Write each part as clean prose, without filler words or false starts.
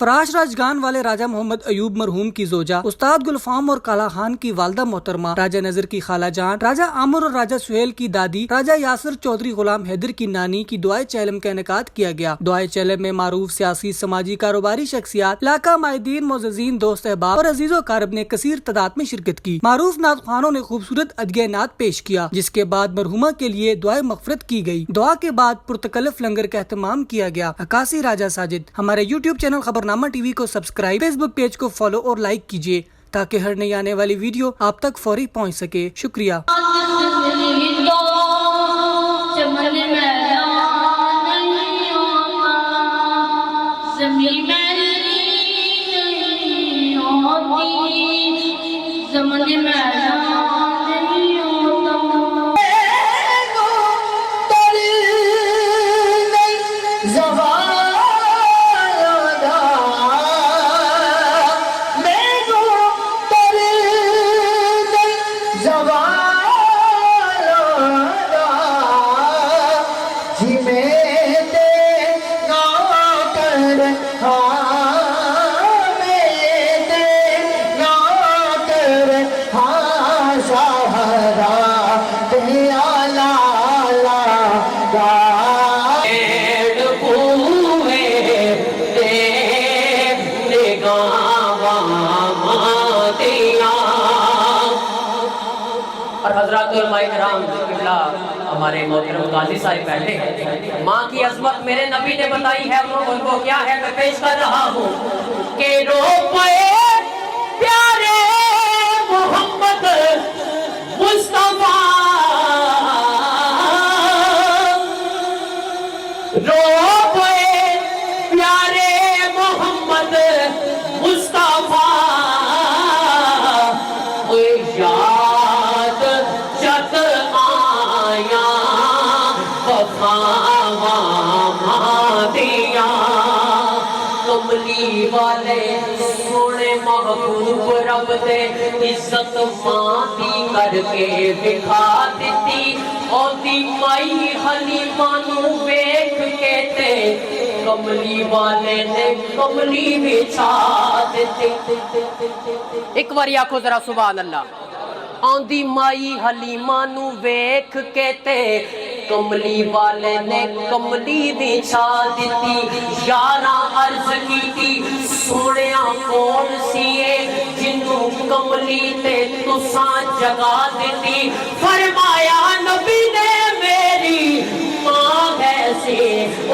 فراش راجگان والے راجہ محمد ایوب مرحوم کی زوجہ استاد گلفام اور کالا خان کی والدہ محترمہ راجہ نذر کی خالہ جان، راجہ عامر اور راجہ سہیل کی دادی، راجہ یاسر چودھری غلام حیدر کی نانی کی دعائے چہلم کا انعقاد کیا گیا۔ دعائے چہلم میں معروف سیاسی، سماجی، کاروباری شخصیات، علاقہ مائدین، معززین، دوست احباب اور عزیز و اقارب نے کثیر تعداد میں شرکت کی۔ معروف نعت خوانوں نے خوبصورت ادعیہ نعت پیش کیا، جس کے بعد مرحومہ کے لیے دعائے مغفرت کی گئی۔ دعا کے بعد پرتکلف لنگر کا اہتمام کیا گیا۔ عکاسی راجہ ساجد۔ ہمارے یوٹیوب چینل خبرنامہ ٹی وی کو سبسکرائب، فیس بک پیج کو فالو اور لائک کیجیے تاکہ ہر نئی آنے والی ویڈیو آپ تک فوری پہنچ سکے۔ شکریہ۔ اور حضرات علماء کرام قبلہ ہمارے محترم قاضی صاحب بیٹھے ہیں۔ ماں کی عظمت میرے نبی نے بتائی ہے، ان کو کیا ہے میں پیش کر رہا ہوں کہ رو پئے پیارے محمد مصطفیٰ، رو پئے پیارے محمد مصطفیٰ، یاد جت آیا دیا، کملی والے سونے محبوب رب دے عزت ماں دی کر کے دکھا دیتی، اوندی مائی حلیمہ نو ویکھ کے تے کملی والے نے کملی بچھا دیتی۔ ایک باری آکھو ذرا سبحان اللہ۔ آندی مائی حلیمہ نو ویکھ کے تے کملی والے نے کملی بچھا دیتی، یاراں عرض کیتی سونیاں کون سیے جنوں کملی تے تساں جگا دیتی، فرمایا نبی نے میری ماں ہے سی،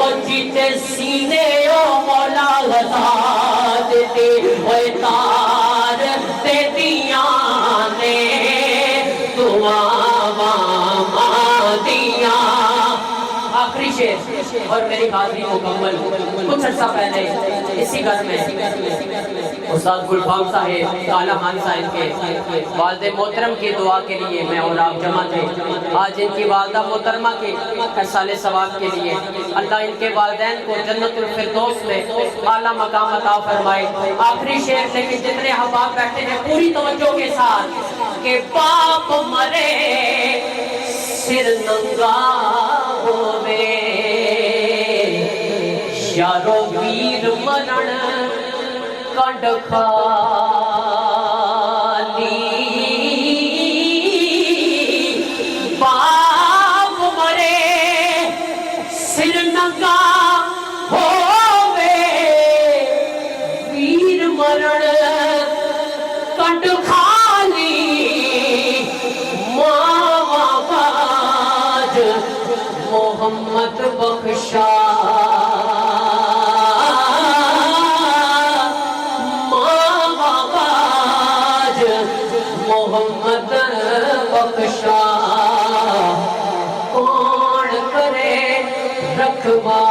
اور جیتے سینے او مولا لگا دیتی، اوے تار تے دیاں نے آخری شعر اور میری حاضری مکمل۔ کچھ عرصہ پہلے اسی گھر میں استاد گلفام صاحب، کالا خان صاحب کے والد محترم کی دعا کے لیے میں اور آپ جمع تھے۔ آج ان کی والدہ محترمہ کے احصال ثواب کے لیے اللہ ان کے والدین کو جنت الفردوس میں اعلیٰ مقام عطا فرمائے۔ آخری شعر لیکن جتنے احباب بیٹھے ہیں پوری توجہ کے ساتھ کہ باپ مرے سر ننگا ہووے، یارو ویر مرن کنڈ خالی، باپ مرے سر ننگا ہووے، ویر مرن کنڈ خالی، محمد بخشا ماں محمد بخشا، کون کرے رکھوا